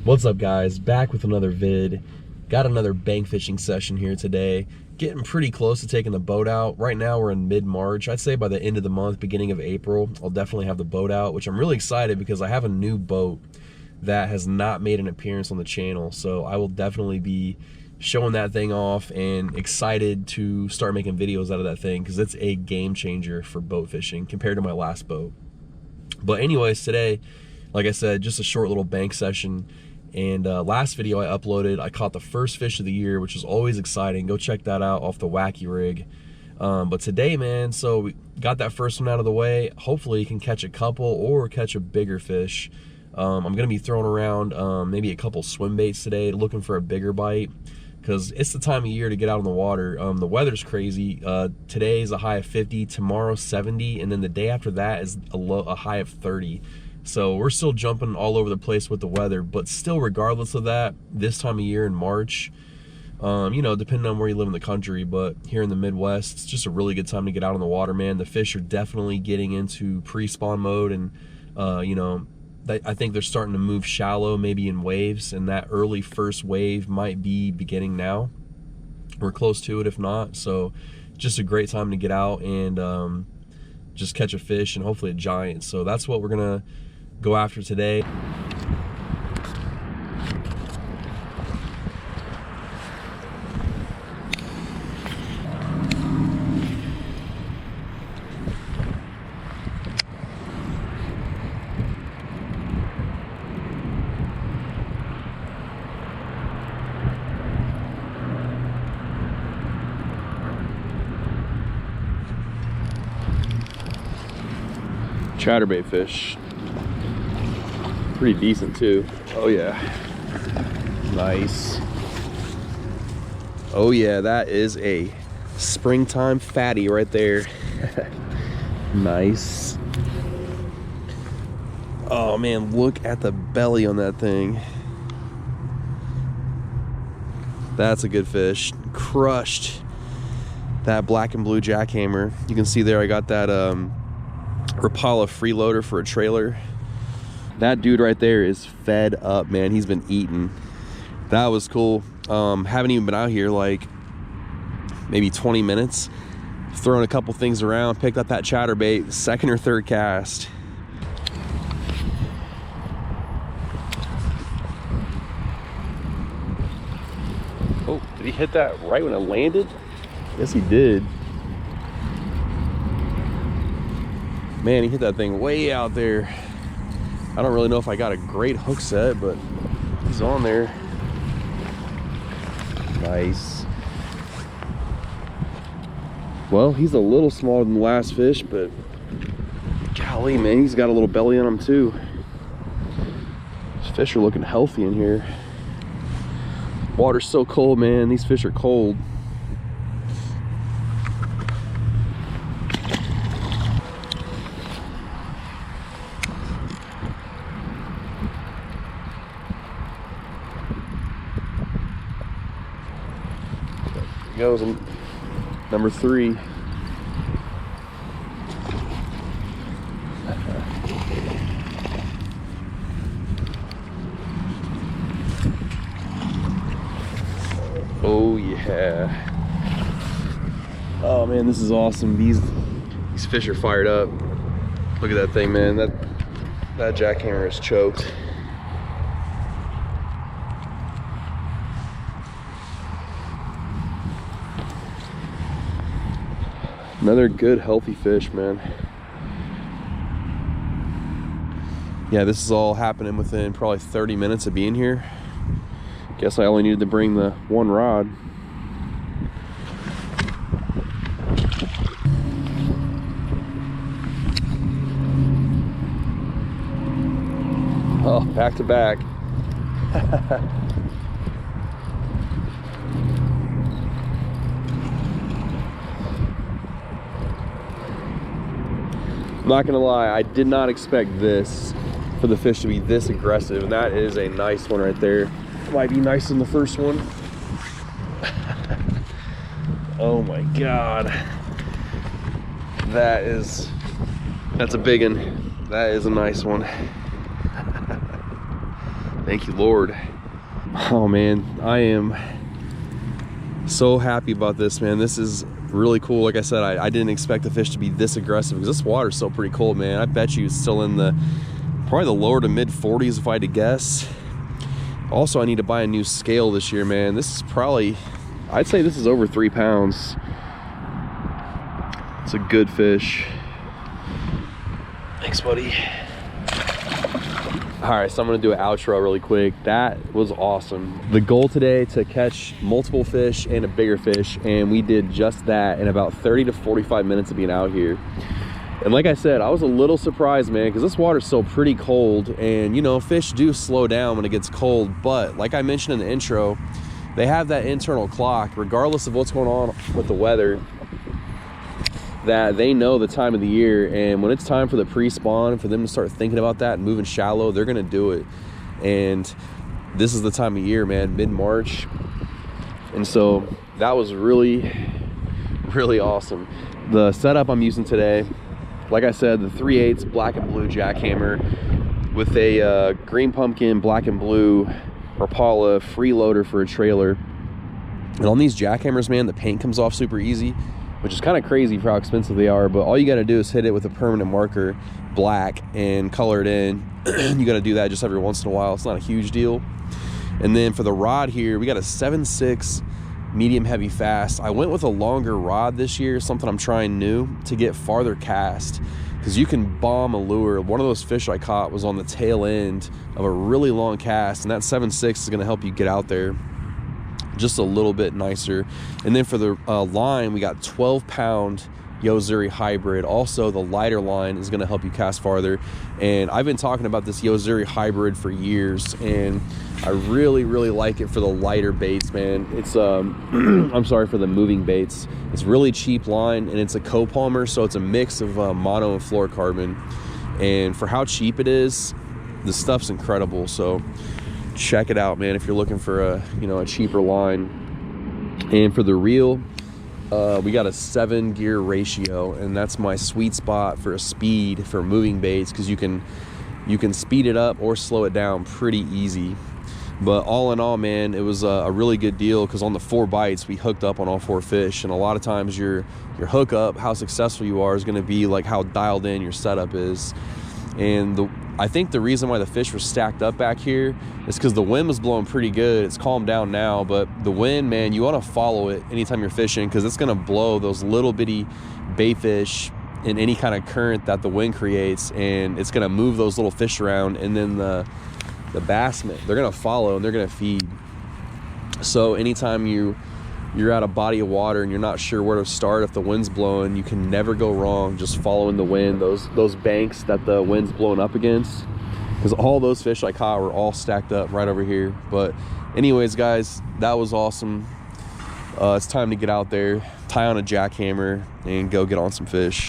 What's up, guys? Back with another vid. Got another bank fishing session here today. Getting pretty close to taking the boat out. Right now we're in mid-March. I'd say by the end of the month, beginning of April, I'll definitely have the boat out, which I'm really excited because I have a new boat that has not made an appearance on the channel. So I will definitely be showing that thing off and excited to start making videos out of that thing because it's a game changer for boat fishing compared to my last boat. But anyways, today, like I said, just a short little bank session. And last video I uploaded, I caught the first fish of the year, which is always exciting. Go check that out off the Wacky Rig. But today, man, so we got that first one out of the way. Hopefully you can catch a couple or catch a bigger fish. I'm gonna be throwing around maybe a couple swim baits today, looking for a bigger bite, because it's the time of year to get out on the water. The weather's crazy. Today is a high of 50, tomorrow 70, and then the day after that is a high of 30. So we're still jumping all over the place with the weather, but still, regardless of that, this time of year in March, you know, depending on where you live in the country, but here in the Midwest, it's just a really good time to get out on the water, man. The fish are definitely getting into pre-spawn mode, and you know, I think they're starting to move shallow, maybe in waves, and that early first wave might be beginning now. We're close to it, if not. So just a great time to get out and just catch a fish, and hopefully a giant. So that's what we're gonna go after today. Chatterbait fish. Pretty decent too. Oh yeah. Nice. Oh yeah, that is a springtime fatty right there. Nice. Oh man, look at the belly on that thing. That's a good fish. Crushed that black and blue jackhammer. You can see there I got that Rapala freeloader for a trailer. That dude right there is fed up, man. He's been eating. That was cool. Haven't even been out here like maybe 20 minutes. Throwing a couple things around, picked up that chatterbait, second or third cast. Oh, did he hit that right when it landed? Yes, he did. Man, he hit that thing way out there. I don't really know if I got a great hook set, but he's on there. Nice. Well, he's a little smaller than the last fish, but golly, man, he's got a little belly on him too. These fish are looking healthy in here. Water's so cold, man. These fish are cold. Goes number 3. Oh yeah. Oh man, this is awesome. These fish are fired up. Look at that thing, man. That jackhammer is choked. Another good healthy fish, man. Yeah, this is all happening within probably 30 minutes of being here. Guess I only needed to bring the one rod. Oh, back to back. I'm not gonna lie, I did not expect this for the fish to be this aggressive, and that is a nice one right there. Might be nicer than the first one. Oh my god, that's a big one. That is a nice one. Thank you, Lord. Oh man, I am so happy about this, man. This is really cool. Like I said, I didn't expect the fish to be this aggressive because this water's still pretty cold, man. I bet you it's still in the probably the lower to mid 40s if I had to guess. Also, I need to buy a new scale this year, man. This is probably, I'd say this is over 3 pounds. It's a good fish. Thanks, buddy. All right, so I'm gonna do an outro really quick. That was awesome. The goal today to catch multiple fish and a bigger fish, and we did just that in about 30 to 45 minutes of being out here. And like I said, I was a little surprised, man, because this water's still pretty cold, and you know, fish do slow down when it gets cold, but like I mentioned in the intro, they have that internal clock, regardless of what's going on with the weather, that they know the time of the year, and when it's time for the pre-spawn, for them to start thinking about that and moving shallow, they're gonna do it. And this is the time of year, man, mid-March. And so that was really, really awesome. The setup I'm using today, like I said, the 3/8 black and blue jackhammer with a green pumpkin, black and blue Rapala freeloader for a trailer. And on these jackhammers, man, the paint comes off super easy, which is kind of crazy for how expensive they are, but all you gotta do is hit it with a permanent marker, black, and color it in. You gotta do that just every once in a while. It's not a huge deal. And then for the rod here, we got a 7/6 medium heavy fast. I went with a longer rod this year, something I'm trying new to get farther cast, because you can bomb a lure. One of those fish I caught was on the tail end of a really long cast, and that 7/6 is gonna help you get out there just a little bit nicer. And then for the line, we got 12-pound Yo-Zuri hybrid. Also, the lighter line is going to help you cast farther. And I've been talking about this Yo-Zuri hybrid for years, and I really, really like it for the lighter baits, man. It's I'm sorry, for the moving baits. It's really cheap line, and it's a copalmer, so it's a mix of mono and fluorocarbon. And for how cheap it is, the stuff's incredible. So check it out, man, if you're looking for a cheaper line. And for the reel, we got a 7-gear ratio, and that's my sweet spot for a speed for moving baits, because you can speed it up or slow it down pretty easy. But all in all, man, it was a really good deal, because on the 4 bites we hooked up on all 4 fish. And a lot of times your hookup, how successful you are, is going to be like how dialed in your setup is. And I think the reason why the fish were stacked up back here is because the wind was blowing pretty good. It's calmed down now, but the wind, man, you want to follow it anytime you're fishing, because it's going to blow those little bitty bait fish in any kind of current that the wind creates, and it's going to move those little fish around, and then the bassmen, they're going to follow and they're going to feed. So anytime you're at a body of water and you're not sure where to start if the wind's blowing, you can never go wrong just following the wind, those banks that the wind's blowing up against, because all those fish I caught were all stacked up right over here. But anyways, guys, that was awesome. It's time to get out there, tie on a jackhammer, and go get on some fish.